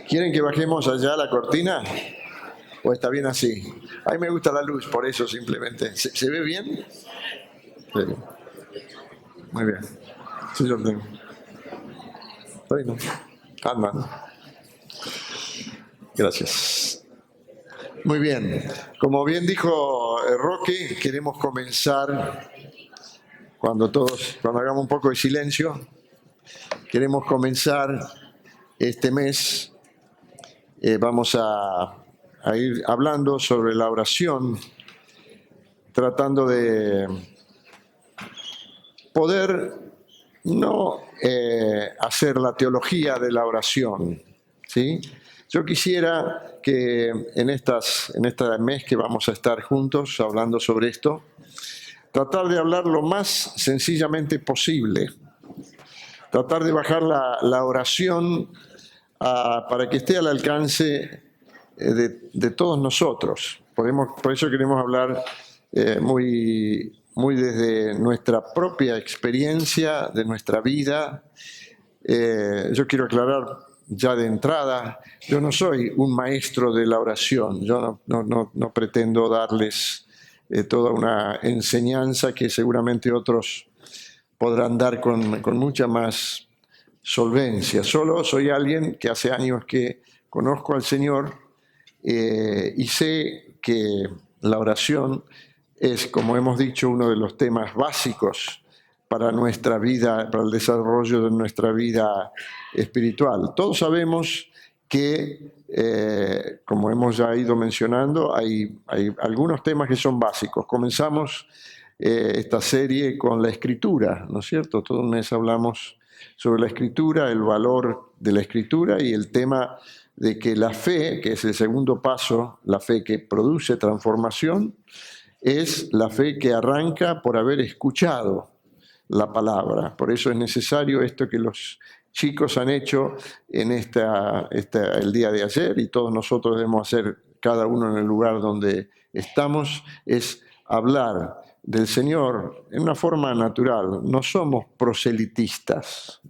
¿Quieren que bajemos allá la cortina? ¿O está bien así? A mí me gusta la luz, por eso simplemente. ¿Se ve bien? Sí. Muy bien. Sí, yo tengo. Bueno, andan. Gracias. Muy bien. Como bien dijo Roque, queremos comenzar, cuando hagamos un poco de silencio, queremos comenzar este mes. Vamos a ir hablando sobre la oración, tratando de poder no hacer la teología de la oración, ¿sí? Yo quisiera que en este mes que vamos a estar juntos hablando sobre esto, tratar de hablar lo más sencillamente posible, tratar de bajar la oración para que esté al alcance de todos nosotros. Por eso queremos hablar muy desde nuestra propia experiencia, de nuestra vida. Yo quiero aclarar ya de entrada, yo no soy un maestro de la oración, yo no pretendo darles toda una enseñanza que seguramente otros podrán dar con mucha más solvencia. Solo soy alguien que hace años que conozco al Señor y sé que la oración es, como hemos dicho, uno de los temas básicos para nuestra vida, para el desarrollo de nuestra vida espiritual. Todos sabemos que, como hemos ya ido mencionando, hay algunos temas que son básicos. Comenzamos esta serie con la Escritura, ¿no es cierto? Todo un mes hablamos sobre la Escritura, el valor de la Escritura y el tema de que la fe, que es el segundo paso, la fe que produce transformación, es la fe que arranca por haber escuchado la palabra. Por eso es necesario esto que los chicos han hecho en el día de ayer y todos nosotros debemos hacer, cada uno en el lugar donde estamos, es hablar del Señor en una forma natural. No somos proselitistas,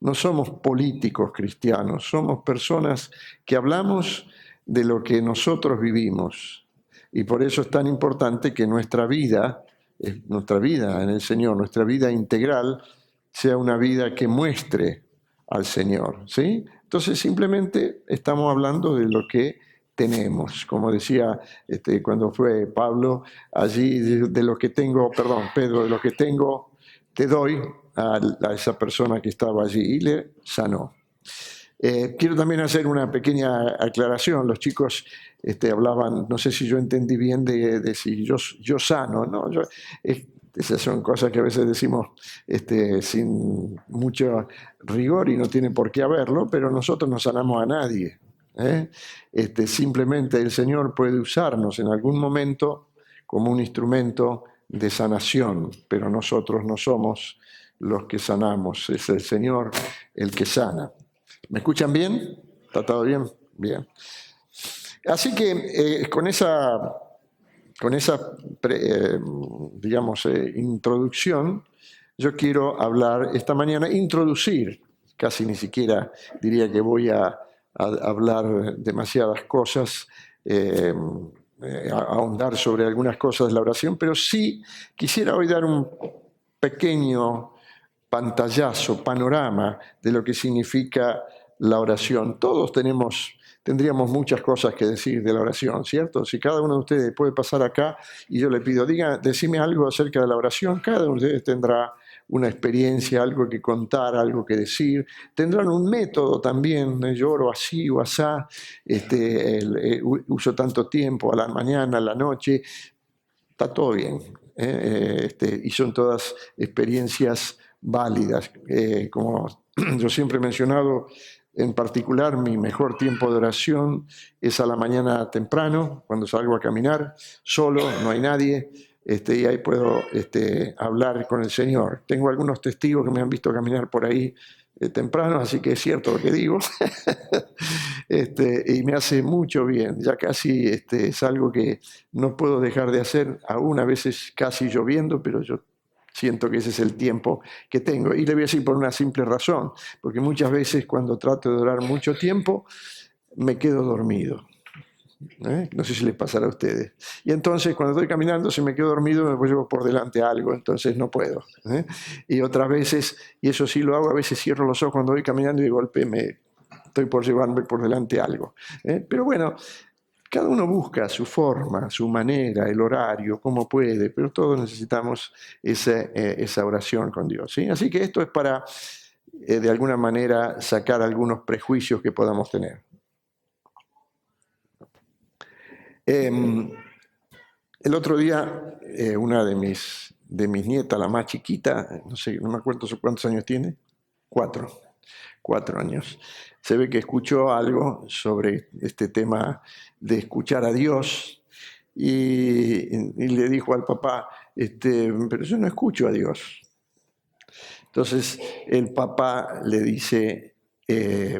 no somos políticos cristianos, somos personas que hablamos de lo que nosotros vivimos. Y por eso es tan importante que nuestra vida en el Señor, nuestra vida integral, sea una vida que muestre al Señor, ¿sí? Entonces simplemente estamos hablando de lo que tenemos, como decía cuando fue Pablo, allí de lo que tengo, perdón, Pedro, de lo que tengo te doy a esa persona que estaba allí y le sanó. Quiero también hacer una pequeña aclaración. Los chicos hablaban, no sé si yo entendí bien de si yo sano, ¿no? Esas son cosas que a veces decimos sin mucho rigor y no tiene por qué haberlo, pero nosotros no sanamos a nadie. Simplemente el Señor puede usarnos en algún momento como un instrumento de sanación, pero nosotros no somos los que sanamos, es el Señor el que sana. ¿Me escuchan bien? ¿Está todo bien? Bien. Así que con esa introducción, yo quiero hablar esta mañana, introducir, casi ni siquiera diría que voy a hablar demasiadas cosas, ahondar sobre algunas cosas de la oración, pero sí quisiera hoy dar un pequeño pantallazo, panorama de lo que significa la oración. Todos tendríamos muchas cosas que decir de la oración, ¿cierto? Si cada uno de ustedes puede pasar acá y yo le pido, decime algo acerca de la oración, cada uno de ustedes tendrá una experiencia, algo que contar, algo que decir. Tendrán un método también, yo oro así o asá, uso tanto tiempo a la mañana, a la noche, está todo bien. Y son todas experiencias válidas. Como yo siempre he mencionado, en particular mi mejor tiempo de oración es a la mañana temprano, cuando salgo a caminar, solo, no hay nadie, y ahí puedo hablar con el Señor. Tengo algunos testigos que me han visto caminar por ahí temprano, así que es cierto lo que digo. Y me hace mucho bien, ya casi es algo que no puedo dejar de hacer, aún a veces casi lloviendo, pero yo Siento que ese es el tiempo que tengo. Y le voy a decir por una simple razón, porque muchas veces cuando trato de orar mucho tiempo, me quedo dormido. No sé si les pasará a ustedes. Y entonces cuando estoy caminando, si me quedo dormido, me llevo por delante algo, entonces no puedo. Y otras veces, y eso sí lo hago, a veces cierro los ojos cuando voy caminando y de golpe me estoy por llevarme por delante algo. Pero bueno, cada uno busca su forma, su manera, el horario, cómo puede, pero todos necesitamos esa oración con Dios. ¿Sí? Así que esto es para, de alguna manera, sacar algunos prejuicios que podamos tener. El otro día, una de mis nietas, la más chiquita, no sé, no me acuerdo cuántos años tiene, 4 años, se ve que escuchó algo sobre este tema de escuchar a Dios y le dijo al papá, pero yo no escucho a Dios. Entonces el papá le dice,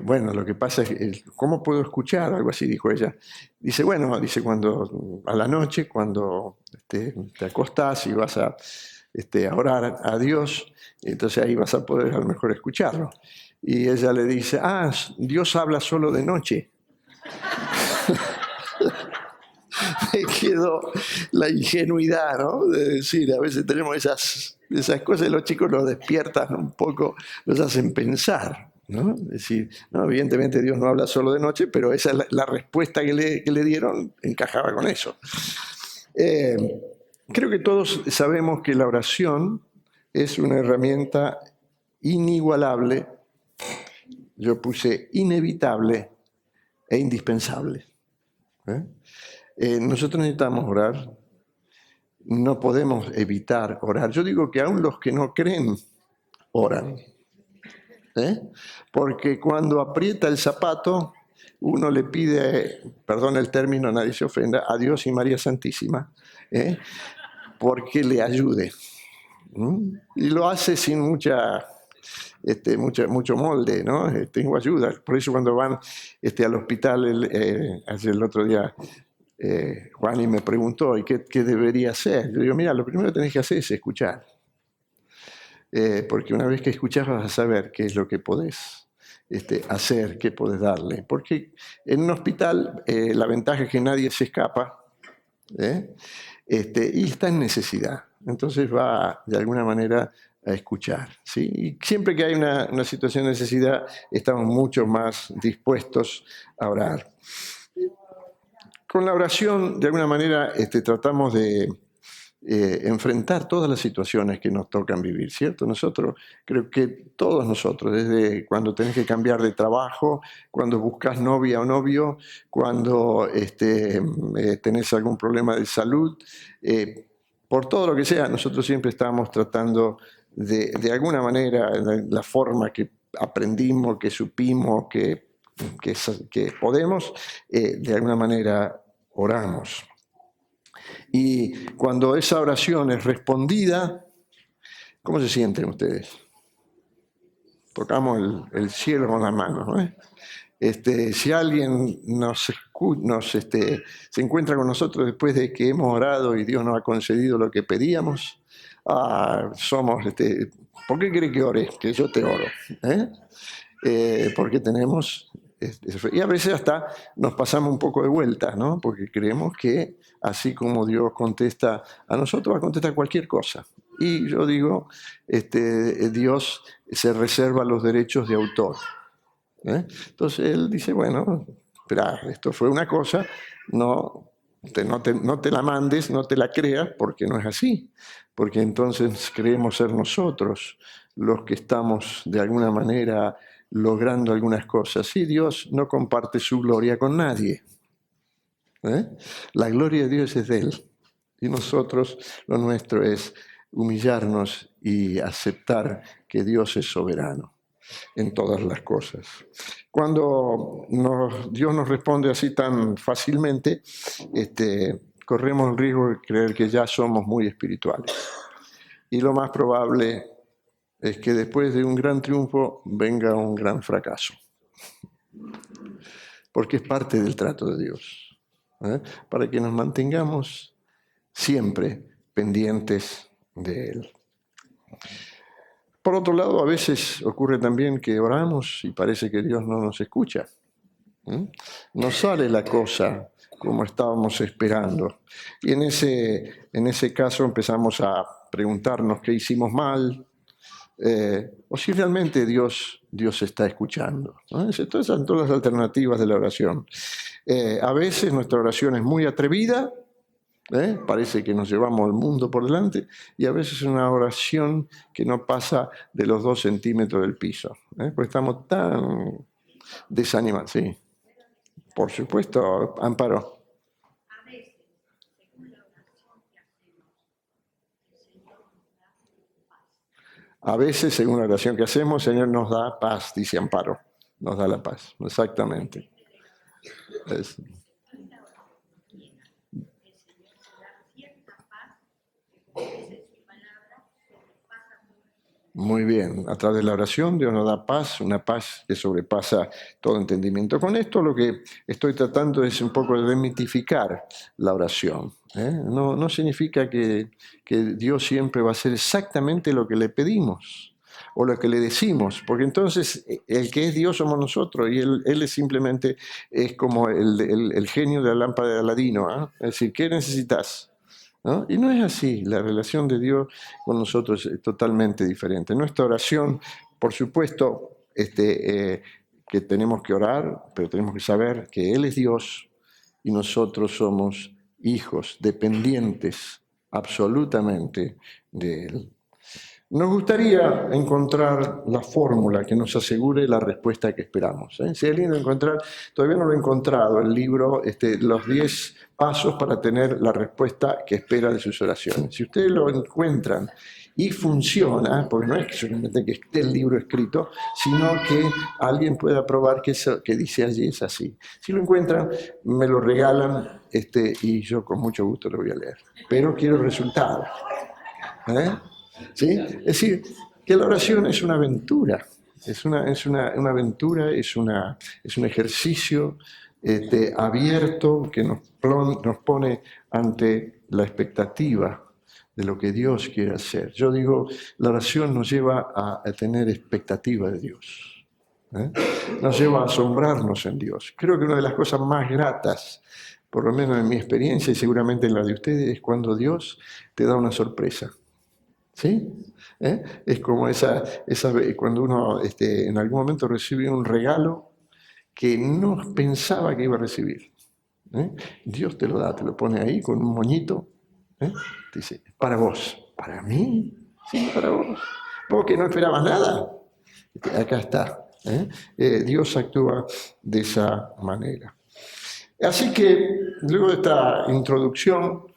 bueno, lo que pasa es, ¿cómo puedo escuchar? Algo así dijo ella. Dice, bueno, dice, cuando a la noche, cuando te acostás y vas a orar a Dios, entonces ahí vas a poder a lo mejor escucharlo. Y ella le dice, Dios habla solo de noche. Me quedó la ingenuidad, ¿no? De decir, a veces tenemos esas cosas y los chicos los despiertan un poco, los hacen pensar, ¿no? Es decir, no, evidentemente Dios no habla solo de noche, pero esa es la respuesta que le dieron, encajaba con eso. Creo que todos sabemos que la oración es una herramienta inigualable, yo puse inevitable e indispensable. Nosotros necesitamos orar, no podemos evitar orar. Yo digo que aún los que no creen oran. Porque cuando aprieta el zapato, uno le pide, perdón el término, nadie se ofenda, a Dios y María Santísima, porque le ayude. Y lo hace sin mucho molde, ¿no? Tengo ayuda. Por eso cuando van al hospital, el otro día, Juan y me preguntó, ¿y qué debería hacer? Yo digo, mira, lo primero que tenés que hacer es escuchar. Porque una vez que escuchás vas a saber qué es lo que podés hacer, qué podés darle. Porque en un hospital la ventaja es que nadie se escapa y está en necesidad. Entonces va de alguna manera a escuchar. ¿Sí? Y siempre que hay una situación de necesidad estamos mucho más dispuestos a orar. Con la oración, de alguna manera, tratamos de enfrentar todas las situaciones que nos tocan vivir, ¿cierto? Nosotros, creo que todos nosotros, desde cuando tenés que cambiar de trabajo, cuando buscas novia o novio, cuando tenés algún problema de salud, por todo lo que sea, nosotros siempre estamos tratando de alguna manera, la forma que aprendimos, que supimos, que podemos, de alguna manera oramos. Y cuando esa oración es respondida, ¿cómo se sienten ustedes? Tocamos el cielo con las manos, ¿no? Si alguien se encuentra con nosotros después de que hemos orado y Dios nos ha concedido lo que pedíamos, somos, ¿por qué quiere que ore? Que yo te oro. Porque tenemos, y a veces hasta nos pasamos un poco de vuelta, ¿no? Porque creemos que así como Dios contesta a nosotros, va a contestar cualquier cosa. Y yo digo, Dios se reserva los derechos de autor. Entonces Él dice, bueno, espera, esto fue una cosa, no te la mandes, no te la creas, porque no es así. Porque entonces creemos ser nosotros los que estamos de alguna manera logrando algunas cosas. Y Dios no comparte su gloria con nadie. La gloria de Dios es de Él. Y nosotros, lo nuestro es humillarnos y aceptar que Dios es soberano en todas las cosas. Cuando Dios nos responde así tan fácilmente, corremos el riesgo de creer que ya somos muy espirituales. Y lo más probable es que después de un gran triunfo venga un gran fracaso. Porque es parte del trato de Dios. Para que nos mantengamos siempre pendientes de Él. Por otro lado, a veces ocurre también que oramos y parece que Dios no nos escucha. No sale la cosa como estábamos esperando. Y en ese caso empezamos a preguntarnos qué hicimos mal, o si realmente Dios está escuchando, ¿no? Estas son todas las alternativas de la oración. A veces nuestra oración es muy atrevida, parece que nos llevamos el mundo por delante, y a veces es una oración que no pasa de los 2 centímetros del piso, porque estamos tan desanimados. Sí, por supuesto, Amparo. A veces, según la oración que hacemos, el Señor nos da paz, dice Amparo. Nos da la paz, exactamente. Muy bien, a través de la oración Dios nos da paz, una paz que sobrepasa todo entendimiento. Con esto lo que estoy tratando es un poco de demitificar la oración. No significa que Dios siempre va a hacer exactamente lo que le pedimos o lo que le decimos, porque entonces el que es Dios somos nosotros y Él es simplemente como el genio de la lámpara de Aladino. Es decir, ¿qué necesitas? ¿No? Y no es así, la relación de Dios con nosotros es totalmente diferente. Nuestra oración, por supuesto, que tenemos que orar, pero tenemos que saber que Él es Dios y nosotros somos hijos, dependientes absolutamente de Él. Nos gustaría encontrar la fórmula que nos asegure la respuesta que esperamos. Sería lindo encontrar, todavía no lo he encontrado, el libro, los 10 pasos para tener la respuesta que espera de sus oraciones. Si ustedes lo encuentran y funciona, porque no es que solamente que esté el libro escrito, sino que alguien pueda probar que eso que dice allí es así. Si lo encuentran, me lo regalan y yo con mucho gusto lo voy a leer. Pero quiero resultados. ¿Sí? Es decir, que la oración es una aventura, es una aventura, es un ejercicio abierto que nos pone ante la expectativa de lo que Dios quiere hacer. Yo digo, la oración nos lleva a tener expectativa de Dios. Nos lleva a asombrarnos en Dios. Creo que una de las cosas más gratas, por lo menos en mi experiencia y seguramente en la de ustedes, es cuando Dios te da una sorpresa. ¿Sí? Es como cuando uno en algún momento recibe un regalo que no pensaba que iba a recibir. Dios te lo da, te lo pone ahí con un moñito. Te dice, para vos. ¿Para mí? Sí, para vos. ¿Vos que no esperabas nada? Acá está. Dios actúa de esa manera. Así que, luego de esta introducción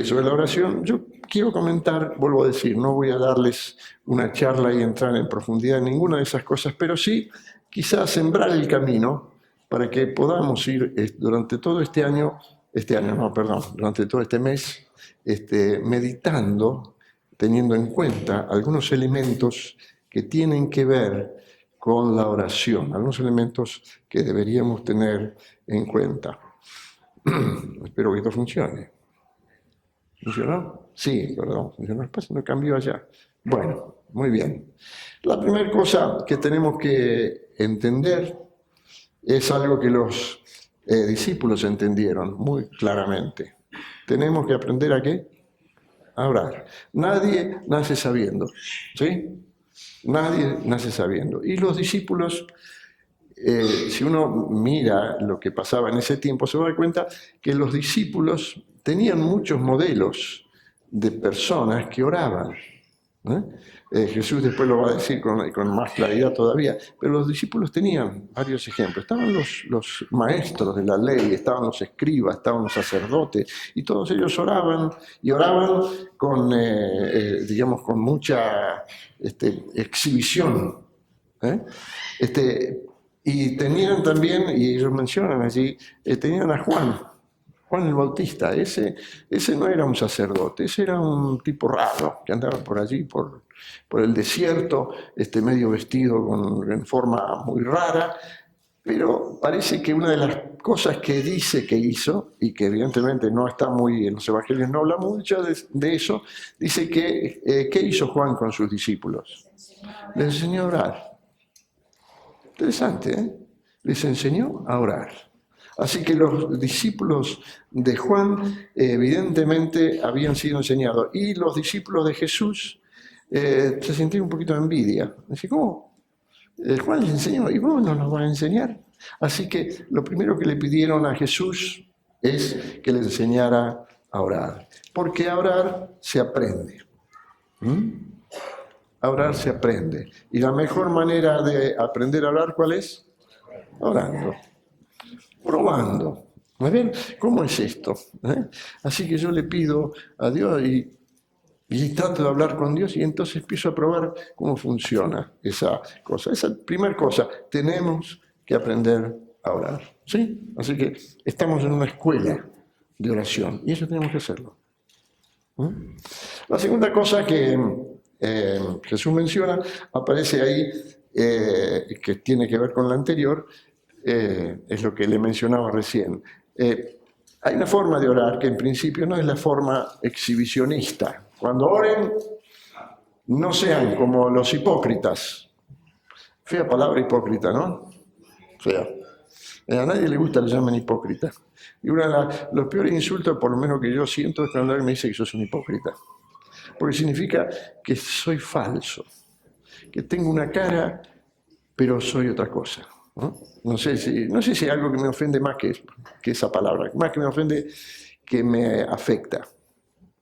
sobre la oración, yo quiero comentar, vuelvo a decir, no voy a darles una charla y entrar en profundidad en ninguna de esas cosas, pero sí quizás sembrar el camino para que podamos ir durante todo durante todo este mes, meditando, teniendo en cuenta algunos elementos que tienen que ver con la oración, algunos elementos que deberíamos tener en cuenta. Espero que esto funcione. ¿Funcionó? Sí, perdón, funcionó. Después no cambió allá. Bueno, muy bien. La primera cosa que tenemos que entender es algo que los discípulos entendieron muy claramente. Tenemos que aprender a ¿qué? A orar. Nadie nace sabiendo, ¿sí? Nadie nace sabiendo. Y los discípulos, si uno mira lo que pasaba en ese tiempo, se va a dar cuenta que los discípulos tenían muchos modelos de personas que oraban. Jesús después lo va a decir con más claridad todavía, pero los discípulos tenían varios ejemplos. Estaban los maestros de la ley, estaban los escribas, estaban los sacerdotes, y todos ellos oraban, y oraban con, digamos, con mucha exhibición. Y tenían también, y ellos mencionan allí, tenían a Juan el Bautista. Ese no era un sacerdote, ese era un tipo raro que andaba por allí, por el desierto, medio vestido en forma muy rara, pero parece que una de las cosas que dice que hizo, y que evidentemente no está muy, en los evangelios no habla mucho de eso. Dice que, ¿qué hizo Juan con sus discípulos? Les enseñó a orar. Interesante, ¿eh? Les enseñó a orar. Así que los discípulos de Juan evidentemente habían sido enseñados. Y los discípulos de Jesús se sentían un poquito de envidia. Así, ¿cómo? Juan les enseñó, ¿y vos no nos vas a enseñar? Así que lo primero que le pidieron a Jesús es que les enseñara a orar. Porque a orar se aprende. A orar se aprende. Y la mejor manera de aprender a orar, ¿cuál es? Orando. Probando. A ver, ¿cómo es esto? Así que yo le pido a Dios y trato de hablar con Dios y entonces empiezo a probar cómo funciona esa cosa. Esa primera cosa, tenemos que aprender a orar. ¿Sí? Así que estamos en una escuela de oración y eso tenemos que hacerlo. La segunda cosa que Jesús menciona, aparece ahí, que tiene que ver con la anterior, es lo que le mencionaba recién. Hay una forma de orar que en principio no es la forma exhibicionista. Cuando oren, no sean como los hipócritas. Fea palabra hipócrita, ¿no? Fea. A nadie le gusta que le llamen hipócrita. Y uno de los peores insultos, por lo menos que yo siento, es cuando alguien me dice que sos un hipócrita. Porque significa que soy falso, que tengo una cara, pero soy otra cosa. No sé si hay algo que me ofende más que esa palabra, más que me ofende, que me afecta.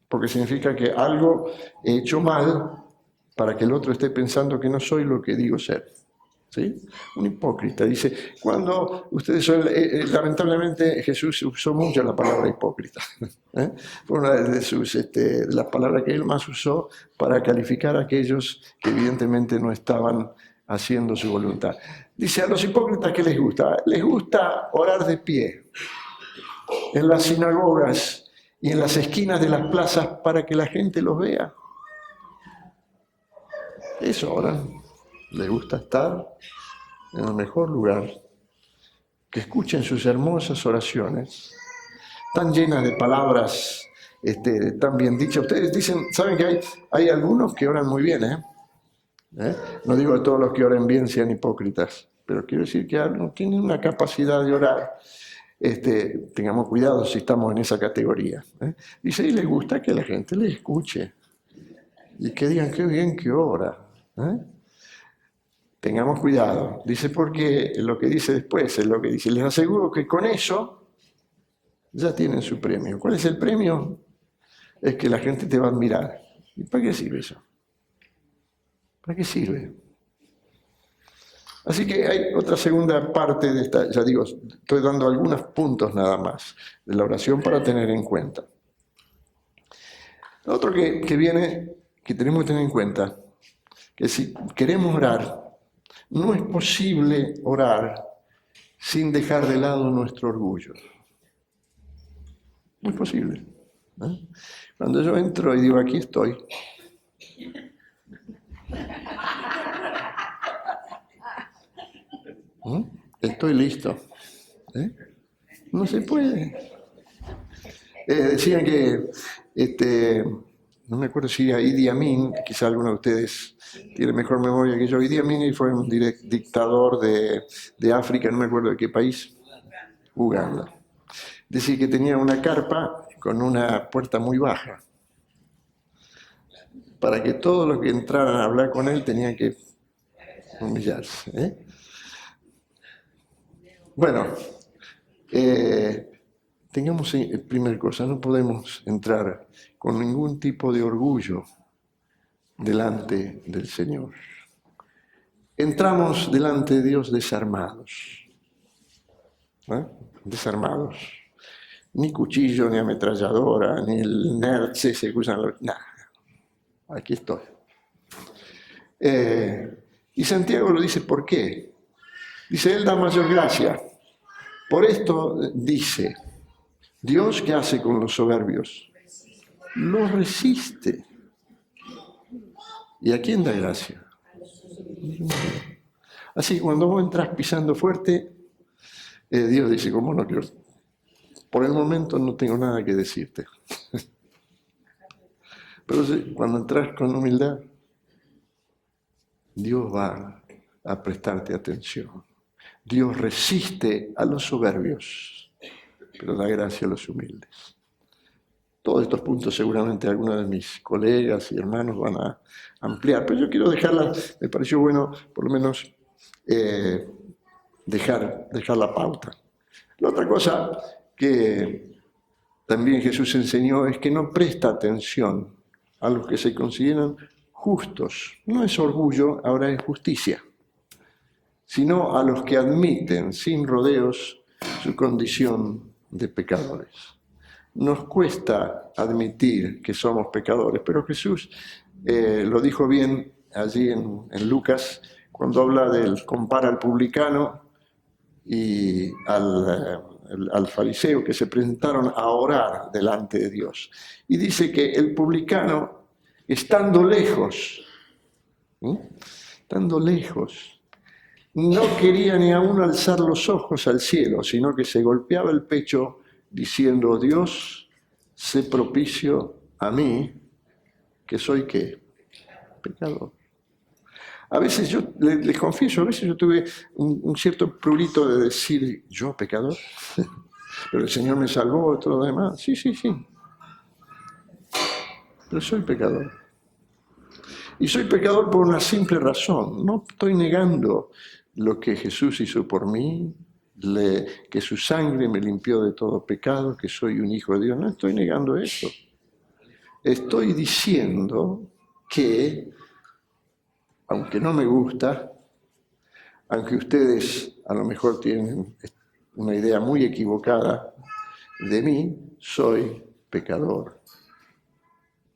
Porque significa que algo he hecho mal para que el otro esté pensando que no soy lo que digo ser. ¿Sí? Un hipócrita. Dice, cuando ustedes son, lamentablemente Jesús usó mucho la palabra hipócrita. Fue una de las palabras que él más usó para calificar a aquellos que evidentemente no estaban haciendo su voluntad. Dice, a los hipócritas, ¿qué les gusta? Les gusta orar de pie en las sinagogas y en las esquinas de las plazas para que la gente los vea. Eso oran. Les gusta estar en el mejor lugar, que escuchen sus hermosas oraciones, tan llenas de palabras tan bien dichas. Ustedes dicen, saben que hay algunos que oran muy bien, No digo que todos los que oren bien sean hipócritas, pero quiero decir que algunos tienen una capacidad de orar. Tengamos cuidado si estamos en esa categoría. Dice, y les gusta que la gente les escuche y que digan, qué bien que ora. Tengamos cuidado. Dice, porque lo que dice después es lo que dice. Les aseguro que con eso ya tienen su premio. ¿Cuál es el premio? Es que la gente te va a admirar. ¿Y para qué sirve eso? ¿Para qué sirve? Así que hay otra segunda parte de esta, ya digo, estoy dando algunos puntos nada más de la oración para tener en cuenta. Lo otro que viene, que tenemos que tener en cuenta, que si queremos orar, no es posible orar sin dejar de lado nuestro orgullo. No es posible. Cuando yo entro y digo, aquí estoy. Estoy listo. No se puede. Decían que, no me acuerdo si era Idi Amin, quizá alguno de ustedes tiene mejor memoria que yo. Idi Amin fue un dictador de África, no me acuerdo de qué país, Uganda. Decía que tenía una carpa con una puerta muy baja, para que todos los que entraran a hablar con él tenían que humillarse. Bueno, tengamos primera cosa, no podemos entrar con ningún tipo de orgullo delante del Señor. Entramos delante de Dios desarmados. Desarmados. Ni cuchillo, ni ametralladora, ni el nerds ese que usan los... Nada. Aquí estoy. Y Santiago lo dice, ¿por qué? Dice, Él da mayor gracia. Por esto dice, Dios, ¿qué hace con los soberbios? Los resiste. ¿Y a quién da gracia? Así que cuando vos entras pisando fuerte, Dios dice, ¿cómo no quiero? Por el momento no tengo nada que decirte. Pero cuando entras con humildad, Dios va a prestarte atención. Dios resiste a los soberbios, pero da gracia a los humildes. Todos estos puntos seguramente algunos de mis colegas y hermanos van a ampliar, pero yo quiero dejarla, me pareció bueno por lo menos dejar la pauta. La otra cosa que también Jesús enseñó es que no presta atención a los que se consideran justos. No es orgullo, ahora es justicia, sino a los que admiten sin rodeos su condición de pecadores. Nos cuesta admitir que somos pecadores, pero Jesús lo dijo bien allí en Lucas, cuando compara al publicano y al fariseo que se presentaron a orar delante de Dios. Y dice que el publicano, estando lejos, no quería ni aún alzar los ojos al cielo, sino que se golpeaba el pecho diciendo, Dios, sé propicio a mí, que soy ¿qué? Pecador. A veces yo, les confieso, a veces yo tuve un cierto prurito de decir, yo pecador, pero el Señor me salvó y todo lo demás. Sí, pero soy pecador. Y soy pecador por una simple razón, no estoy negando lo que Jesús hizo por mí, que su sangre me limpió de todo pecado, que soy un hijo de Dios, no estoy negando eso. Estoy diciendo que, aunque no me gusta, aunque ustedes a lo mejor tienen una idea muy equivocada de mí, soy pecador,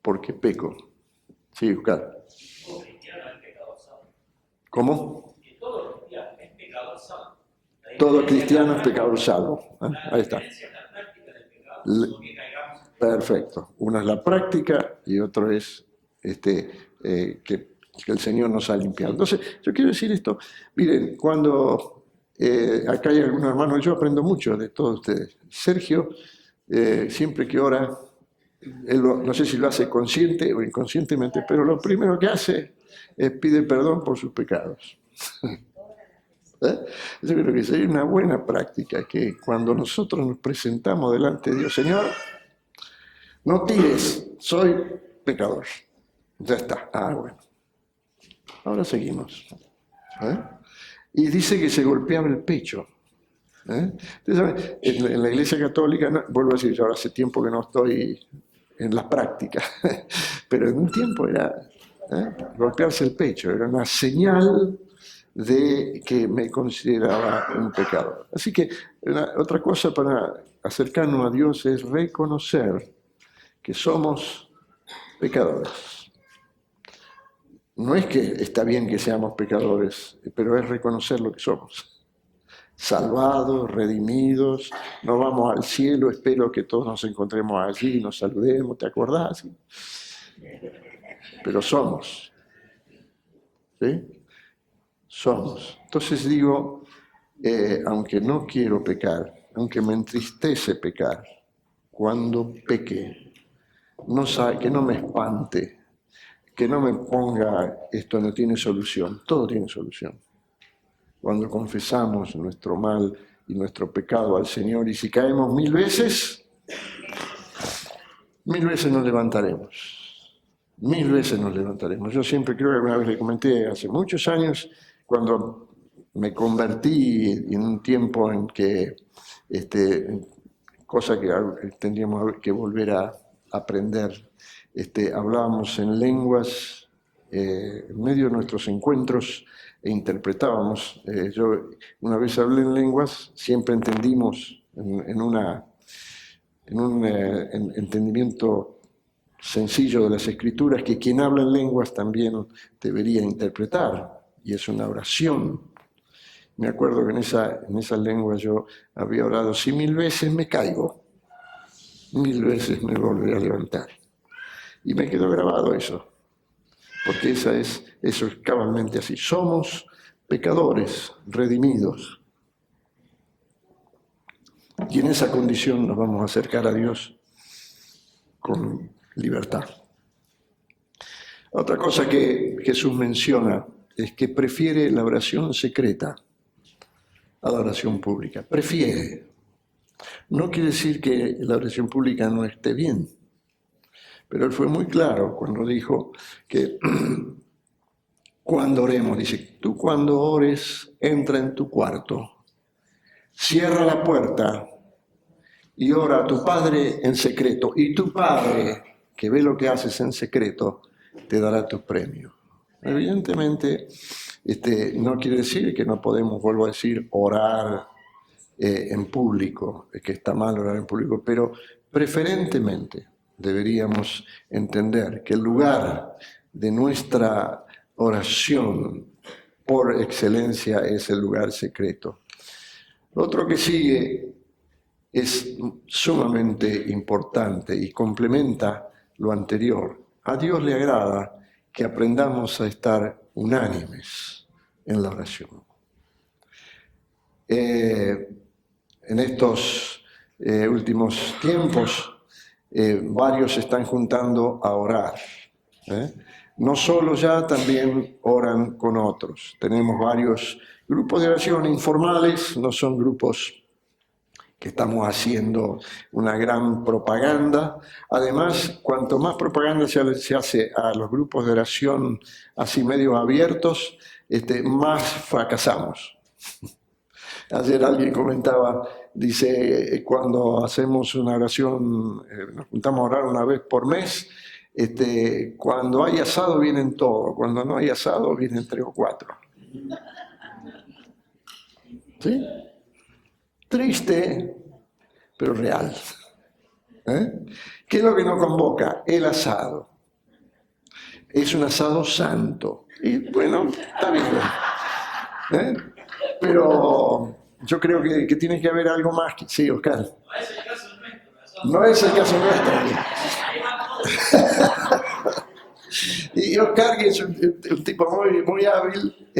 porque peco. Sí, Oscar. ¿Cómo? Todo cristiano es pecador salvo. Ahí está. Perfecto. Una es la práctica y otro es que el Señor nos ha limpiado. Entonces, yo quiero decir esto. Miren, cuando acá hay algunos hermanos, yo aprendo mucho de todos ustedes. Sergio, siempre que ora, él no sé si lo hace consciente o inconscientemente, pero lo primero que hace es pide perdón por sus pecados. Yo creo que sería una buena práctica que cuando nosotros nos presentamos delante de Dios, Señor, no tires, soy pecador. Ya está. Bueno. Ahora seguimos. Y dice que se golpeaba el pecho. Entonces, en la Iglesia Católica, vuelvo a decir, yo ahora hace tiempo que no estoy en la práctica, pero en un tiempo era golpearse el pecho, era una señal de que me consideraba un pecador. Así que otra cosa para acercarnos a Dios es reconocer que somos pecadores. No es que está bien que seamos pecadores, pero es reconocer lo que somos. Salvados, redimidos, no vamos al cielo, espero que todos nos encontremos allí, nos saludemos, ¿te acordás? Pero somos. ¿Sí? Somos. Entonces digo, aunque no quiero pecar, aunque me entristece pecar, cuando peque, que no me espante, que no me ponga esto no tiene solución, todo tiene solución. Cuando confesamos nuestro mal y nuestro pecado al Señor, y si caemos 1000 veces, 1000 veces nos levantaremos. 1000 veces nos levantaremos. Yo siempre creo que alguna vez le comenté hace muchos años, cuando me convertí en un tiempo en que, cosa que tendríamos que volver a aprender, hablábamos en lenguas en medio de nuestros encuentros e interpretábamos. Yo una vez hablé en lenguas, siempre entendimos en un entendimiento sencillo de las Escrituras que quien habla en lenguas también debería interpretar, y es una oración. Me acuerdo que en esa lengua yo había orado, si 1000 veces me caigo, 1000 veces me volveré a levantar. Y me quedó grabado eso, porque eso es cabalmente así. Somos pecadores redimidos. Y en esa condición nos vamos a acercar a Dios con libertad. Otra cosa que Jesús menciona es que prefiere la oración secreta a la oración pública. Prefiere. No quiere decir que la oración pública no esté bien, pero él fue muy claro cuando dijo que cuando oremos, dice, tú cuando ores, entra en tu cuarto, cierra la puerta y ora a tu Padre en secreto. Y tu Padre, que ve lo que haces en secreto, te dará tu premio. Evidentemente, no quiere decir que no podemos, vuelvo a decir, orar en público, que está mal orar en público, pero preferentemente deberíamos entender que el lugar de nuestra oración por excelencia es el lugar secreto. Lo otro que sigue es sumamente importante y complementa lo anterior. A Dios le agrada que aprendamos a estar unánimes en la oración. En estos últimos tiempos, varios se están juntando a orar. No solo ya, también oran con otros. Tenemos varios grupos de oración informales, no son grupos que estamos haciendo una gran propaganda. Además, cuanto más propaganda se hace a los grupos de oración así medio abiertos, más fracasamos. Ayer alguien comentaba, dice, cuando hacemos una oración, nos juntamos a orar una vez por mes, cuando hay asado vienen todos, cuando no hay asado vienen 3 o 4. ¿Sí? Triste, pero real. ¿Qué es lo que nos convoca? El asado. Es un asado santo. Y bueno, está bien. Pero yo creo que tiene que haber algo más. Sí, Oscar. No es el caso nuestro. Y Oscar, que es un tipo muy hábil,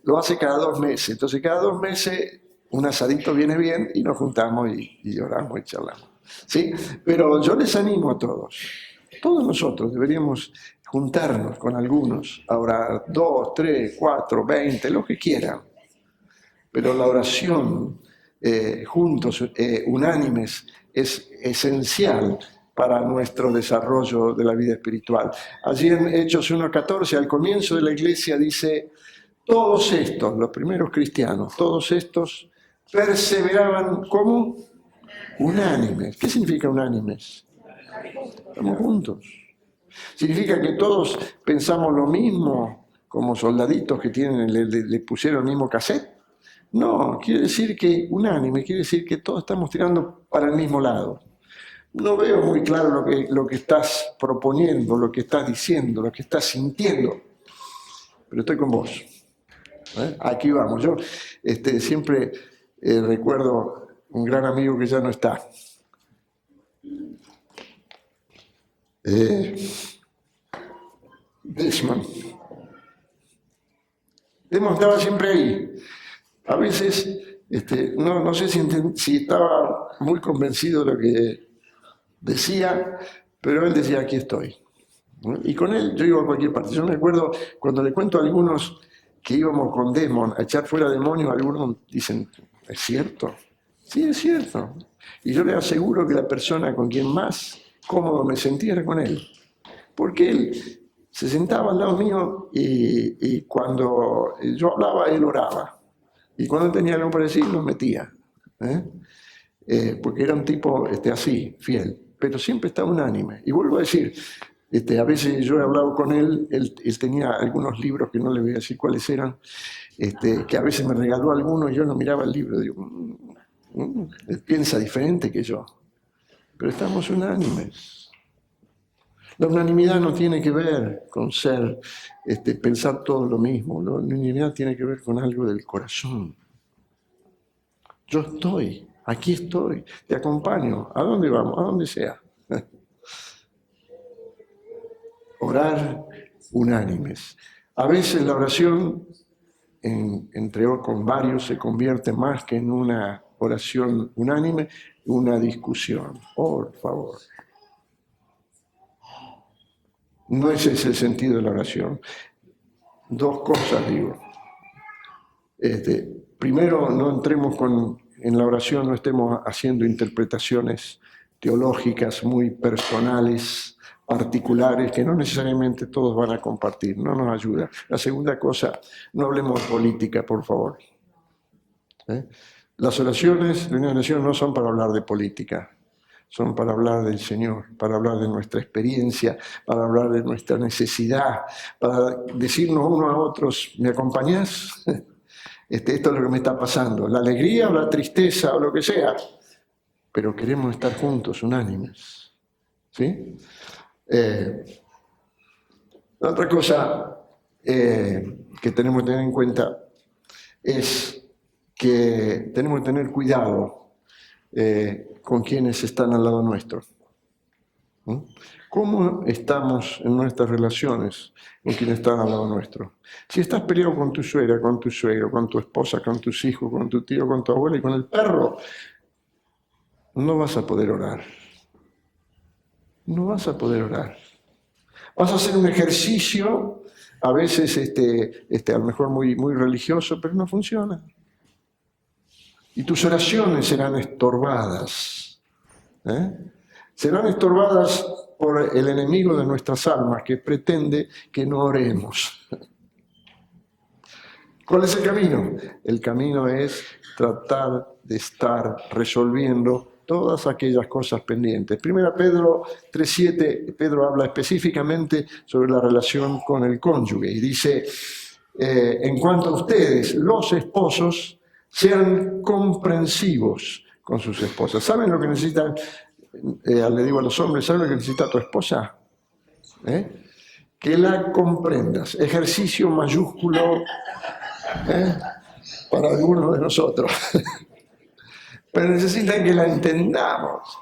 lo hace cada 2 meses. Entonces, cada 2 meses un asadito viene bien y nos juntamos y oramos y charlamos. ¿Sí? Pero yo les animo a todos nosotros deberíamos juntarnos con algunos a orar 2, 3, 4, 20, lo que quieran. Pero la oración juntos, unánimes, es esencial para nuestro desarrollo de la vida espiritual. Allí en Hechos 1:14, al comienzo de la iglesia dice, todos estos, los primeros cristianos, todos estos perseveraban como unánimes. ¿Qué significa unánimes? Estamos juntos. ¿Significa que todos pensamos lo mismo, como soldaditos que le pusieron el mismo cassette? No, quiere decir que unánime, quiere decir que todos estamos tirando para el mismo lado. No veo muy claro lo que estás proponiendo, lo que estás diciendo, lo que estás sintiendo, pero estoy con vos. Aquí vamos. Yo siempre recuerdo un gran amigo que ya no está. Desmond. Desmond estaba siempre ahí. A veces, no sé si estaba muy convencido de lo que decía, pero él decía, aquí estoy. Y con él yo iba a cualquier parte. Yo me acuerdo, cuando le cuento a algunos que íbamos con Desmond a echar fuera demonios, algunos dicen, ¿es cierto? Sí, es cierto. Y yo le aseguro que la persona con quien más cómodo me sentía era con él. Porque él se sentaba al lado mío y cuando yo hablaba, él oraba. Y cuando tenía algo para decir, lo metía. Porque era un tipo así, fiel. Pero siempre estaba unánime. Y vuelvo a decir, a veces yo he hablado con él, él tenía algunos libros que no le voy a decir cuáles eran, que a veces me regaló alguno y yo no miraba el libro. Digo, él piensa diferente que yo. Pero estamos unánimes. La unanimidad no tiene que ver con pensar todo lo mismo. La unanimidad tiene que ver con algo del corazón. Yo estoy, aquí estoy, te acompaño. ¿A dónde vamos? A donde sea. Orar unánimes. A veces la oración con varios se convierte más que en una oración unánime, una discusión. Por favor. No es ese el sentido de la oración. Dos cosas digo. Primero, no entremos en la oración, no estemos haciendo interpretaciones teológicas muy personales, particulares, que no necesariamente todos van a compartir, no nos ayuda. La segunda cosa, no hablemos de política, por favor. Las oraciones no son para hablar de política, son para hablar del Señor, para hablar de nuestra experiencia, para hablar de nuestra necesidad, para decirnos unos a otros, ¿me acompañás? Esto es lo que me está pasando, la alegría o la tristeza o lo que sea, pero queremos estar juntos, unánimes. ¿Sí? La otra cosa que tenemos que tener en cuenta es que tenemos que tener cuidado con quienes están al lado nuestro. ¿Cómo estamos en nuestras relaciones con quienes están al lado nuestro? Si estás peleado con tu suegra, con tu suegro, con tu esposa, con tus hijos, con tu tío, con tu abuela y con el perro, no vas a poder orar. No vas a poder orar. Vas a hacer un ejercicio, a veces a lo mejor muy, muy religioso, pero no funciona. Y tus oraciones serán estorbadas. Serán estorbadas por el enemigo de nuestras almas que pretende que no oremos. ¿Cuál es el camino? El camino es tratar de estar resolviendo todas aquellas cosas pendientes. Primera Pedro 3:7, Pedro habla específicamente sobre la relación con el cónyuge y dice, en cuanto a ustedes, los esposos, sean comprensivos con sus esposas. ¿Saben lo que necesitan? Le digo a los hombres, ¿saben lo que necesita tu esposa? Que la comprendas. Ejercicio mayúsculo para algunos de nosotros. Pero necesitan que la entendamos.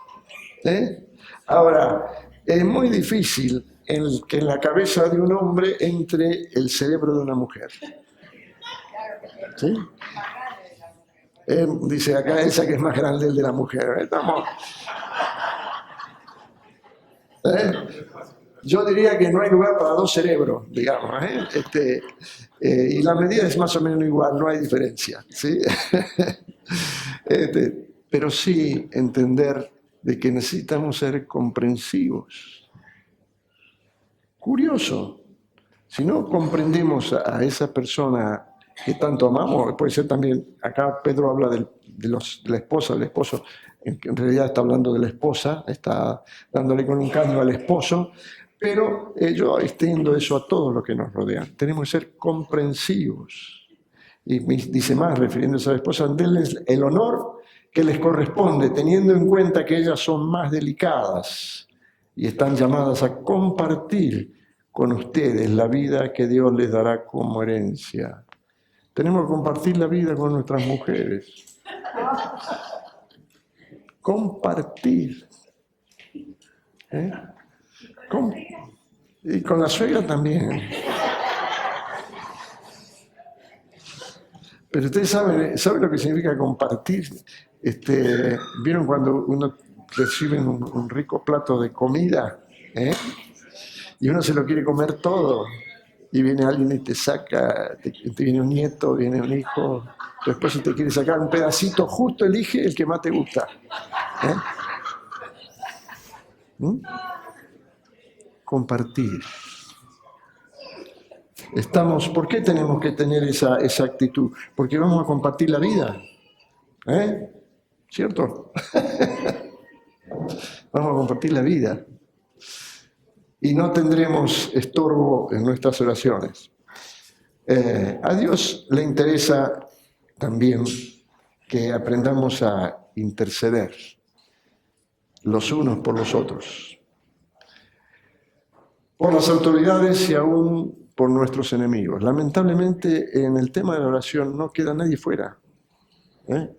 Ahora, es muy difícil que en la cabeza de un hombre entre el cerebro de una mujer. ¿Sí? Dice acá esa que es más grande el de la mujer. Estamos... Yo diría que no hay lugar para dos cerebros, digamos. Y la medida es más o menos igual, no hay diferencia. ¿Sí? Pero sí entender de que necesitamos ser comprensivos. Curioso, si no comprendemos a esa persona que tanto amamos, puede ser también, acá Pedro habla de la esposa, del esposo, en realidad está hablando de la esposa, está dándole con un caño al esposo, pero yo extiendo eso a todos los que nos rodean. Tenemos que ser comprensivos. Y dice más, refiriéndose a la esposa, denles el honor que les corresponde, teniendo en cuenta que ellas son más delicadas y están llamadas a compartir con ustedes la vida que Dios les dará como herencia. Tenemos que compartir la vida con nuestras mujeres. Compartir. Y con la suegra también. Pero ustedes saben lo que significa compartir. ¿Vieron cuando uno recibe un rico plato de comida? Y uno se lo quiere comer todo. Y viene alguien y te saca, te viene un nieto, viene un hijo, tu esposo te quiere sacar un pedacito, justo elige el que más te gusta. Compartir. ¿Por qué tenemos que tener esa actitud? Porque vamos a compartir la vida. ¿Cierto? Vamos a compartir la vida. Y no tendremos estorbo en nuestras oraciones. A Dios le interesa también que aprendamos a interceder los unos por los otros, por las autoridades y aún por nuestros enemigos. Lamentablemente, en el tema de la oración no queda nadie fuera.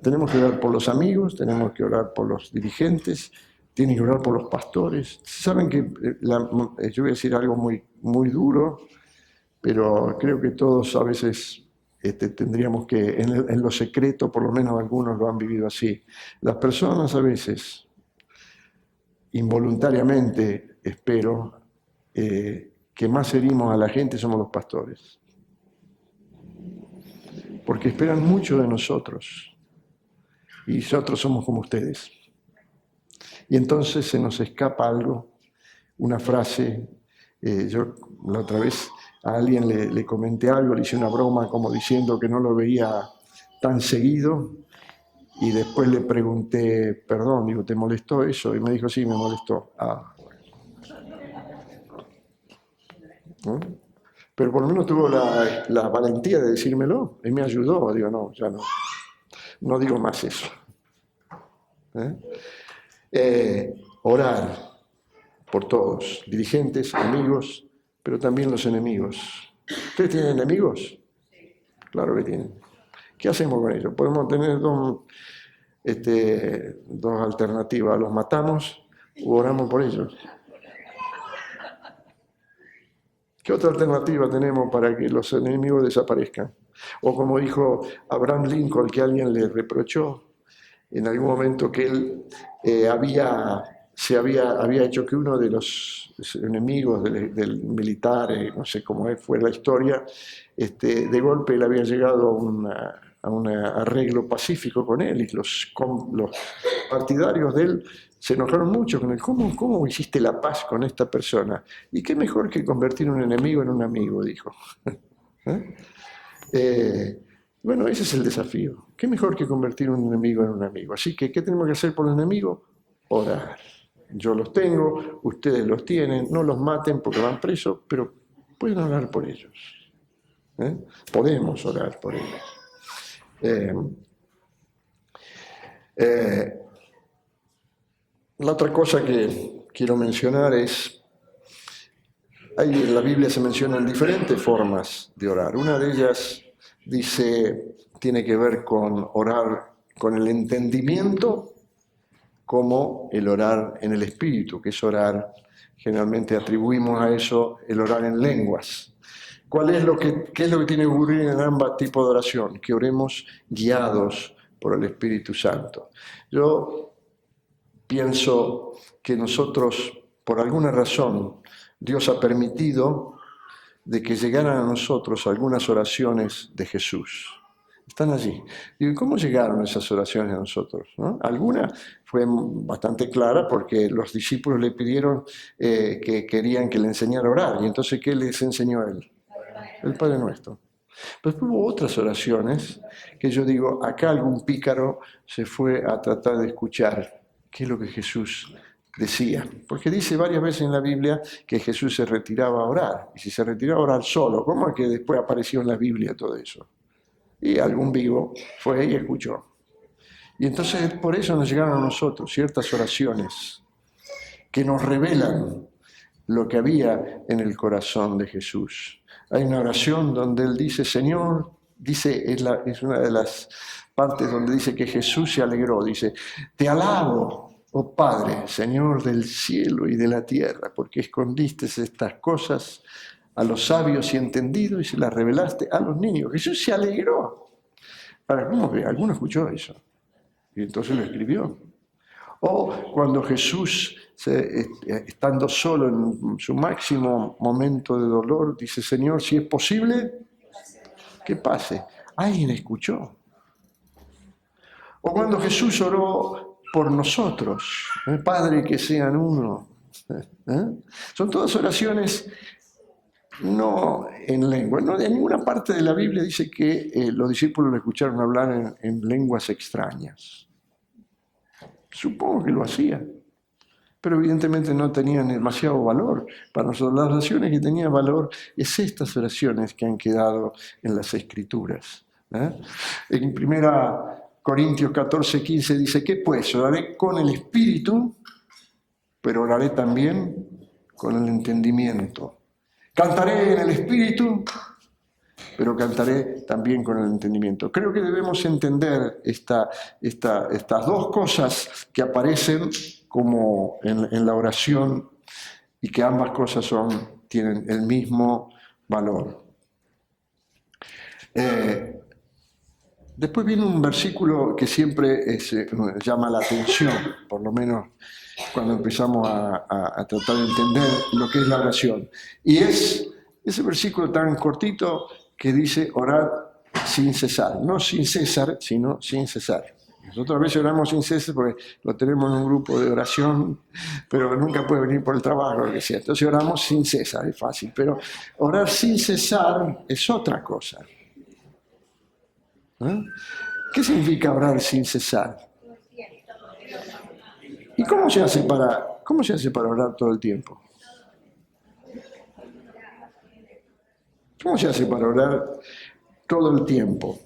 Tenemos que orar por los amigos, tenemos que orar por los dirigentes, tienen que orar por los pastores. Saben que yo voy a decir algo muy, muy duro, pero creo que todos a veces tendríamos que, en lo secreto, por lo menos algunos lo han vivido así. Las personas a veces, involuntariamente, espero, que más herimos a la gente somos los pastores. Porque esperan mucho de nosotros. Y nosotros somos como ustedes. Y entonces se nos escapa algo, una frase. Yo la otra vez a alguien le comenté algo, le hice una broma como diciendo que no lo veía tan seguido. Y después le pregunté, perdón, digo, ¿te molestó eso? Y me dijo, sí, me molestó. Ah, bueno. ¿No? Pero por lo menos tuvo la valentía de decírmelo y me ayudó. Digo, no, ya no. No digo más eso. Orar por todos, dirigentes, amigos, pero también los enemigos. ¿Ustedes tienen enemigos? Claro que tienen. ¿Qué hacemos con ellos? Podemos tener dos alternativas. ¿Los matamos o oramos por ellos? ¿Qué otra alternativa tenemos para que los enemigos desaparezcan? O como dijo Abraham Lincoln, que alguien le reprochó en algún momento que él había hecho que uno de los enemigos del militar, no sé cómo fue la historia, de golpe él había llegado a un arreglo pacífico con él y los partidarios de él se enojaron mucho con él. ¿Cómo hiciste la paz con esta persona? Y qué mejor que convertir un enemigo en un amigo, dijo. Bueno, ese es el desafío. ¿Qué mejor que convertir un enemigo en un amigo? Así que, ¿qué tenemos que hacer por el enemigo? Orar. Yo los tengo, ustedes los tienen, no los maten porque van presos, pero pueden orar por ellos. Podemos orar por ellos. La otra cosa que quiero mencionar es, en la Biblia se mencionan diferentes formas de orar. Una de ellas tiene que ver con orar con el entendimiento, como el orar en el espíritu, que es orar, generalmente atribuimos a eso el orar en lenguas. ¿Qué es lo que tiene que ocurrir en ambos tipos de oración? Que oremos guiados por el Espíritu Santo. Yo pienso que nosotros, por alguna razón, Dios ha permitido de que llegaran a nosotros algunas oraciones de Jesús. Están allí. ¿Y cómo llegaron esas oraciones a nosotros? ¿No? Alguna fue bastante clara porque los discípulos le pidieron que querían que le enseñara a orar. Y entonces, ¿qué les enseñó él? El Padre Nuestro. Pero hubo otras oraciones que yo digo, acá algún pícaro se fue a tratar de escuchar qué es lo que Jesús decía. Porque dice varias veces en la Biblia que Jesús se retiraba a orar. Y si se retiraba a orar solo, ¿cómo es que después apareció en la Biblia todo eso? Y algún vivo fue y escuchó. Y entonces por eso nos llegaron a nosotros ciertas oraciones que nos revelan lo que había en el corazón de Jesús. Hay una oración donde él dice, Señor, es una de las partes donde dice que Jesús se alegró, dice, te alabo, oh Padre, Señor del cielo y de la tierra, porque escondiste estas cosas a los sabios y entendidos y se las revelaste a los niños. Jesús se alegró. Ahora, ¿cómo que alguno escuchó eso? Y entonces lo escribió. O cuando Jesús, estando solo en su máximo momento de dolor, dice, Señor, si es posible, que pase. Alguien escuchó. O cuando Jesús oró por nosotros, Padre, que sean uno. Son todas oraciones no en lengua. No, en ninguna parte de la Biblia dice que los discípulos lo escucharon hablar en lenguas extrañas. Supongo que lo hacían, pero evidentemente no tenían demasiado valor para nosotros. Las oraciones que tenían valor es estas oraciones que han quedado en las Escrituras. En 1 Corintios 14:15 dice, ¿qué pues? Oraré con el Espíritu, pero oraré también con el entendimiento. Cantaré en el Espíritu, pero cantaré también con el entendimiento. Creo que debemos entender estas dos cosas que aparecen como en la oración y que ambas cosas tienen el mismo valor. Después viene un versículo que siempre llama la atención, por lo menos cuando empezamos a tratar de entender lo que es la oración. Y es ese versículo tan cortito que dice orar sin cesar. No sin cesar, sino sin cesar. Nosotros a veces oramos sin cesar porque lo tenemos en un grupo de oración, pero nunca puede venir por el trabajo o lo que sea. Entonces oramos sin cesar, es fácil. Pero orar sin cesar es otra cosa. ¿Eh? ¿Qué significa orar sin cesar? ¿Y cómo se hace para orar todo el tiempo? ¿Cómo se hace para orar todo el tiempo?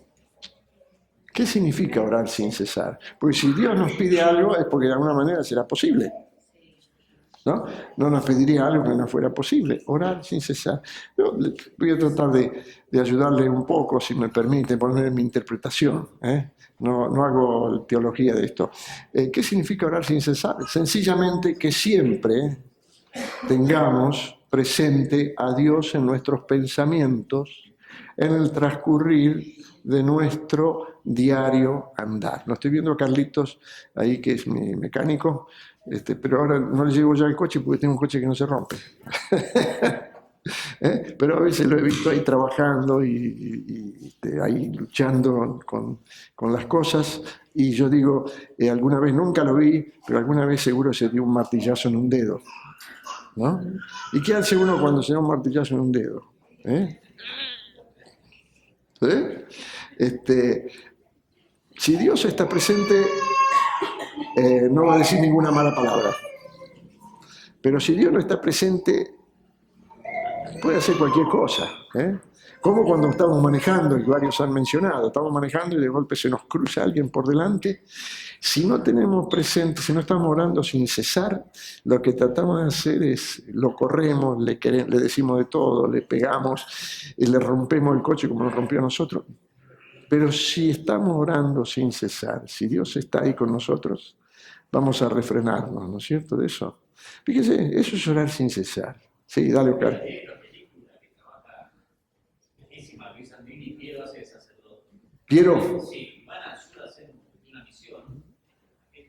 ¿Qué significa orar sin cesar? Porque si Dios nos pide algo es porque de alguna manera será posible. ¿No? No nos pediría algo que no fuera posible, orar sin cesar. Yo voy a tratar de ayudarle un poco, si me permite, poner mi interpretación. No hago teología de esto. ¿Qué significa orar sin cesar? Sencillamente que siempre tengamos presente a Dios en nuestros pensamientos, en el transcurrir de nuestro diario andar. No estoy viendo a Carlitos ahí, que es mi mecánico, pero ahora no le llevo ya el coche porque tengo un coche que no se rompe. Pero a veces lo he visto ahí trabajando y ahí luchando con las cosas, y yo digo, alguna vez, nunca lo vi, pero alguna vez seguro se dio un martillazo en un dedo, ¿no? ¿Y qué hace uno cuando se da un martillazo en un dedo? Si Dios está presente, no va a decir ninguna mala palabra. Pero si Dios no está presente, puede hacer cualquier cosa. Como cuando estamos manejando, y varios han mencionado, estamos manejando y de golpe se nos cruza alguien por delante. Si no tenemos presente, si no estamos orando sin cesar, lo que tratamos de hacer es, lo corremos, le decimos de todo, le pegamos y le rompemos el coche como lo rompió a nosotros. Pero si estamos orando sin cesar, si Dios está ahí con nosotros, vamos a refrenarnos, ¿no es cierto? De eso. Fíjese, eso es orar sin cesar. Sí, dale, Oscar. Piero. Sí, van a ayudar a hacer una misión. En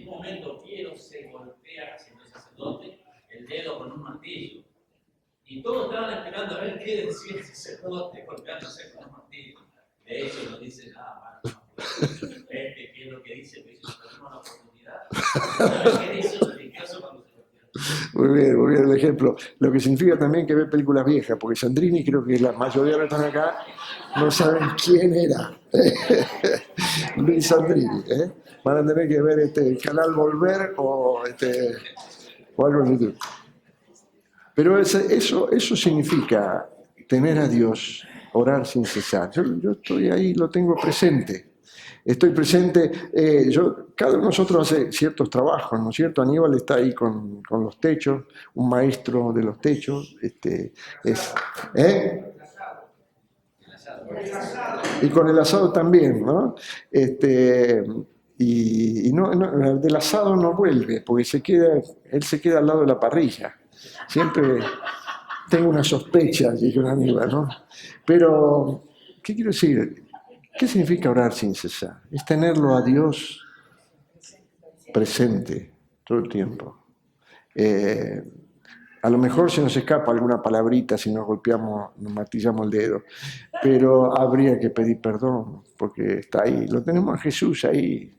un momento Piero se golpea haciendo sacerdote el dedo con un martillo. Y todos estaban esperando a ver qué decía el sacerdote golpeándose con un martillo. De hecho, no dice nada más. ¿Qué es lo que dice? Que ellos tuvimos la oportunidad. ¿Qué dice el religioso cuando se muy bien el ejemplo. Lo que significa también que ve películas viejas, porque Sandrini, creo que la mayoría de los que están acá no saben quién era. Luis Sandrini. Van a tener que ver el canal Volver o algo así. Pero eso significa tener a Dios, orar sin cesar. Yo estoy ahí, lo tengo presente. Estoy presente, cada uno de nosotros hace ciertos trabajos, ¿no es cierto? Aníbal está ahí con los techos, un maestro de los techos. Y con el asado también, ¿no? Y no, del asado no vuelve, porque él se queda al lado de la parrilla. Siempre tengo una sospecha, dice un Aníbal, ¿no? Pero, ¿qué quiero decir? ¿Qué significa orar sin cesar? Es tenerlo a Dios presente todo el tiempo. A lo mejor se nos escapa alguna palabrita si nos golpeamos, nos martillamos el dedo, pero habría que pedir perdón porque está ahí. Lo tenemos a Jesús ahí.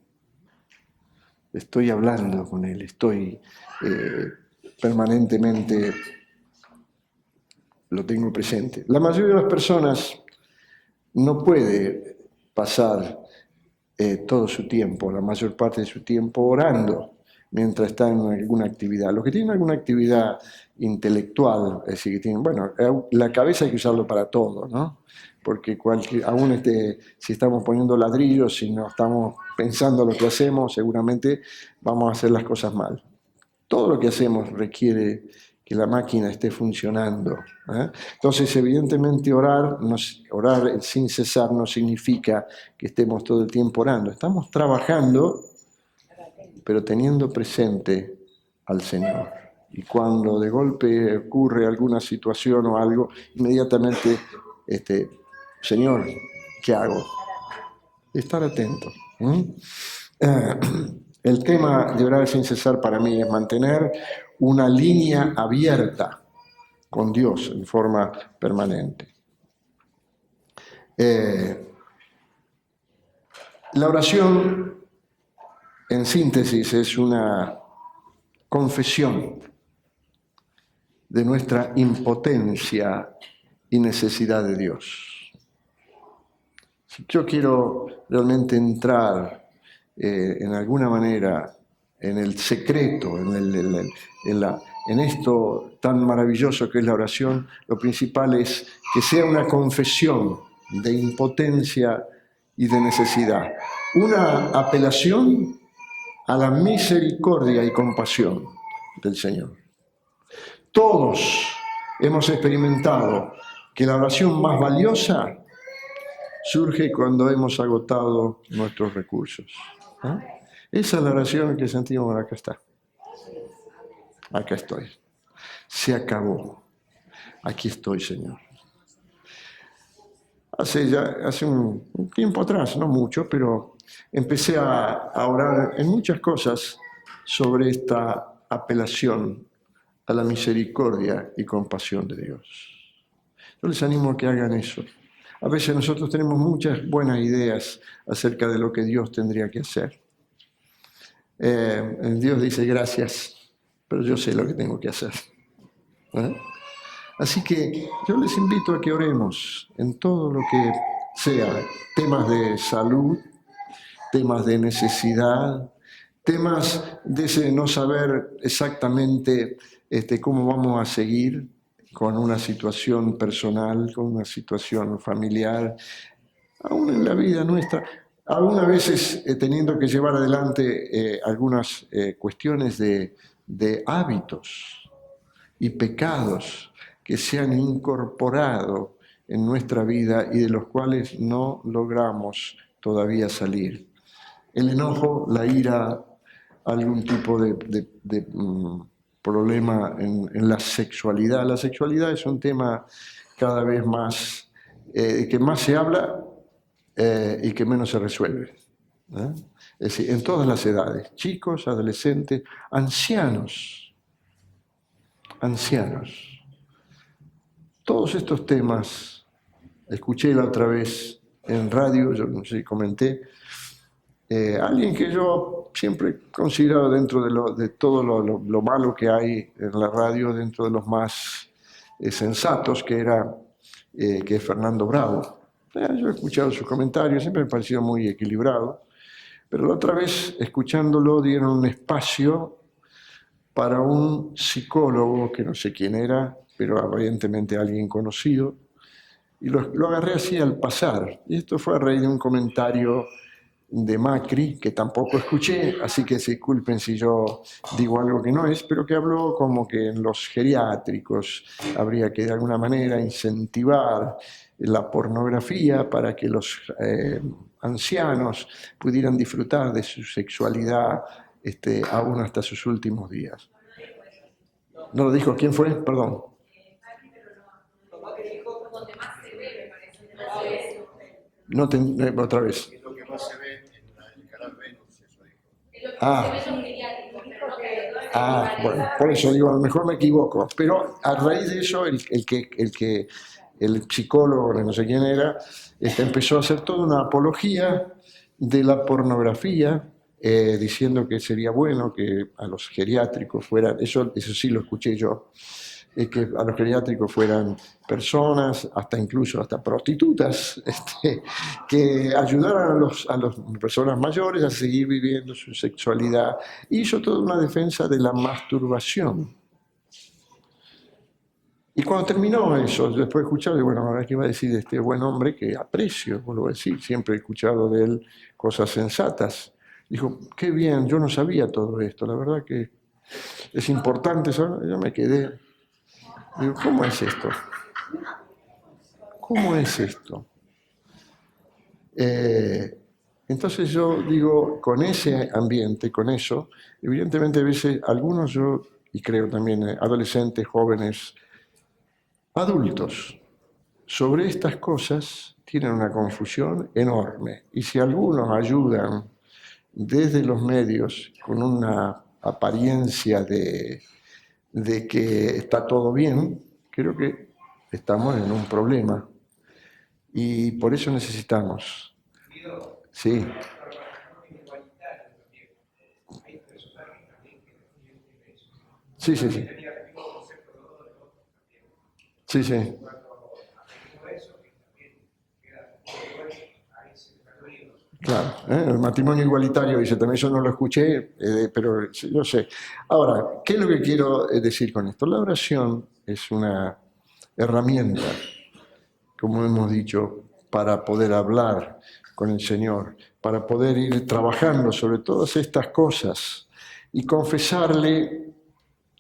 Estoy hablando con Él, estoy permanentemente, lo tengo presente. La mayoría de las personas no puede pasar todo su tiempo, la mayor parte de su tiempo orando mientras está en alguna actividad. Los que tienen alguna actividad intelectual, es decir, que tienen, bueno, la cabeza hay que usarlo para todo, ¿no? Porque aún si estamos poniendo ladrillos, si no estamos pensando lo que hacemos, seguramente vamos a hacer las cosas mal. Todo lo que hacemos requiere que la máquina esté funcionando. Entonces, evidentemente, orar sin cesar no significa que estemos todo el tiempo orando. Estamos trabajando, pero teniendo presente al Señor. Y cuando de golpe ocurre alguna situación o algo, inmediatamente Señor, ¿qué hago? Estar atento. El tema de orar sin cesar para mí es mantener una línea abierta con Dios en forma permanente. La oración, en síntesis, es una confesión de nuestra impotencia y necesidad de Dios. Si yo quiero realmente entrar en alguna manera en el secreto, en esto tan maravilloso que es la oración, lo principal es que sea una confesión de impotencia y de necesidad. Una apelación a la misericordia y compasión del Señor. Todos hemos experimentado que la oración más valiosa surge cuando hemos agotado nuestros recursos. Esa es la oración que sentimos, acá está. Acá estoy. Se acabó. Aquí estoy, Señor. Hace un tiempo atrás, no mucho, pero empecé a orar en muchas cosas sobre esta apelación a la misericordia y compasión de Dios. Yo les animo a que hagan eso. A veces nosotros tenemos muchas buenas ideas acerca de lo que Dios tendría que hacer. Dios dice gracias, pero yo sé lo que tengo que hacer. Así que yo les invito a que oremos en todo lo que sea, temas de salud, temas de necesidad, temas de ese no saber exactamente cómo vamos a seguir con una situación personal, con una situación familiar, aún en la vida nuestra. Algunas veces teniendo que llevar adelante algunas cuestiones de hábitos y pecados que se han incorporado en nuestra vida y de los cuales no logramos todavía salir. El enojo, la ira, algún tipo de problema en la sexualidad. La sexualidad es un tema cada vez más, que más se habla y que menos se resuelve. Es decir, en todas las edades, chicos, adolescentes, ancianos. Todos estos temas, escuché la otra vez en radio, yo no sé si comenté, alguien que yo siempre he considerado dentro de todo lo malo que hay en la radio, dentro de los más sensatos, que es Fernando Bravo. Yo he escuchado sus comentarios, siempre me ha parecido muy equilibrado, pero la otra vez, escuchándolo, dieron un espacio para un psicólogo, que no sé quién era, pero aparentemente alguien conocido, y lo agarré así al pasar. Y esto fue a raíz de un comentario de Macri, que tampoco escuché, así que se disculpen si yo digo algo que no es, pero que habló como que en los geriátricos habría que de alguna manera incentivar la pornografía para que los ancianos pudieran disfrutar de su sexualidad aún hasta sus últimos días. ¿No lo dijo? ¿Quién fue? Perdón. No te, otra vez. Lo que más se ve en el canal Venus, eso dijo. Bueno, por eso digo, a lo mejor me equivoco, pero a raíz de eso el psicólogo, no sé quién era, empezó a hacer toda una apología de la pornografía, diciendo que sería bueno que a los geriátricos fueran, eso sí lo escuché yo, que a los geriátricos fueran personas, incluso hasta prostitutas, que ayudaran a las personas mayores a seguir viviendo su sexualidad. Hizo toda una defensa de la masturbación. Y cuando terminó eso, después de escuchar, bueno, ahora que iba a decir de este buen hombre que aprecio, vuelvo a decir, siempre he escuchado de él cosas sensatas. Dijo, qué bien, yo no sabía todo esto, la verdad que es importante, yo me quedé. Digo, ¿cómo es esto? ¿Cómo es esto? Entonces yo digo, con ese ambiente, con eso, evidentemente a veces algunos yo, y creo también adolescentes, jóvenes, adultos, sobre estas cosas tienen una confusión enorme. Y si algunos ayudan desde los medios con una apariencia de que está todo bien, creo que estamos en un problema. Y por eso necesitamos. Sí. Sí, sí, sí. Sí, sí. Claro, el matrimonio igualitario, dice, también yo no lo escuché, pero yo sé. Ahora, ¿qué es lo que quiero decir con esto? La oración es una herramienta, como hemos dicho, para poder hablar con el Señor, para poder ir trabajando sobre todas estas cosas y confesarle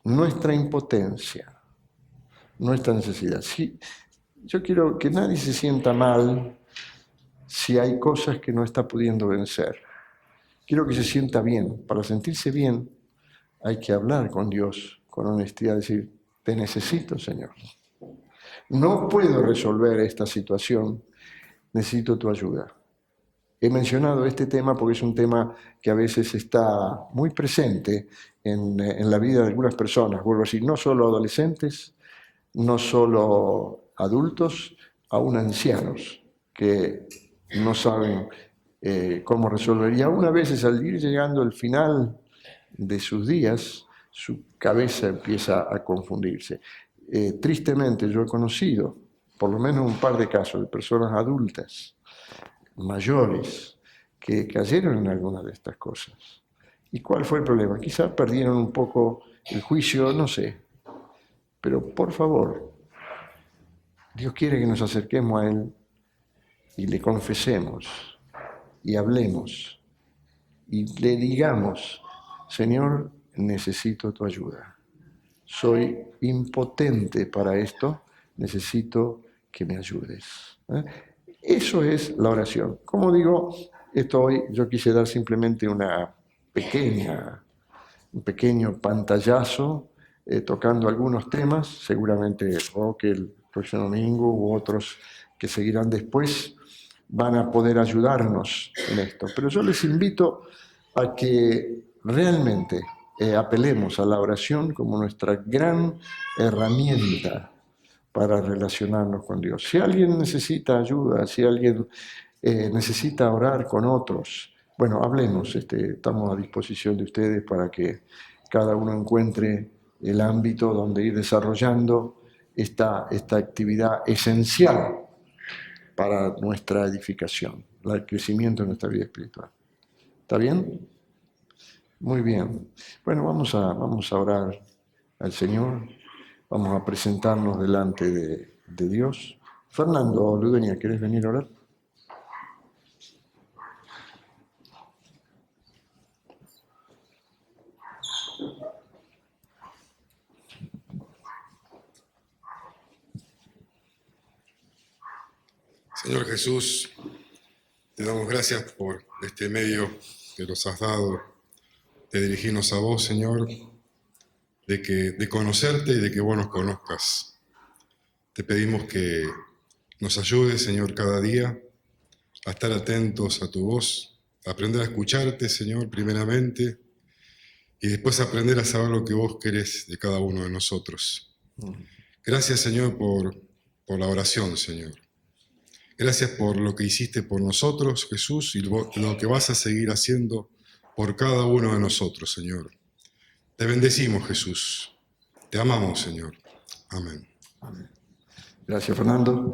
nuestra impotencia, nuestra necesidad. Sí, yo quiero que nadie se sienta mal si hay cosas que no está pudiendo vencer. Quiero que se sienta bien. Para sentirse bien hay que hablar con Dios con honestidad, decir, te necesito, Señor. No puedo resolver esta situación, necesito tu ayuda. He mencionado este tema porque es un tema que a veces está muy presente en la vida de algunas personas. Vuelvo a decir, no solo adolescentes, no solo adultos, aún ancianos que no saben cómo resolver. Y aún a veces al ir llegando al final de sus días, su cabeza empieza a confundirse. Tristemente yo he conocido por lo menos un par de casos de personas adultas, mayores, que cayeron en alguna de estas cosas. ¿Y cuál fue el problema? Quizás perdieron un poco el juicio, no sé. Pero por favor, Dios quiere que nos acerquemos a Él y le confesemos y hablemos y le digamos, Señor, necesito tu ayuda. Soy impotente para esto, necesito que me ayudes. Eso es la oración. Como digo, esto hoy yo quise dar simplemente un pequeño pantallazo tocando algunos temas, seguramente Roque el próximo domingo u otros que seguirán después van a poder ayudarnos en esto. Pero yo les invito a que realmente apelemos a la oración como nuestra gran herramienta para relacionarnos con Dios. Si alguien necesita ayuda, si alguien necesita orar con otros, bueno, hablemos, estamos a disposición de ustedes para que cada uno encuentre el ámbito donde ir desarrollando esta actividad esencial para nuestra edificación, el crecimiento de nuestra vida espiritual. ¿Está bien? Muy bien. Bueno, vamos a orar al Señor, vamos a presentarnos delante de Dios. Fernando, Ludenia, ¿quieres venir a orar? Señor Jesús, te damos gracias por este medio que nos has dado de dirigirnos a vos, Señor, de conocerte y de que vos nos conozcas. Te pedimos que nos ayudes, Señor, cada día a estar atentos a tu voz, a aprender a escucharte, Señor, primeramente, y después aprender a saber lo que vos querés de cada uno de nosotros. Gracias, Señor, por la oración, Señor. Gracias por lo que hiciste por nosotros, Jesús, y lo que vas a seguir haciendo por cada uno de nosotros, Señor. Te bendecimos, Jesús. Te amamos, Señor. Amén. Amén. Gracias, Fernando.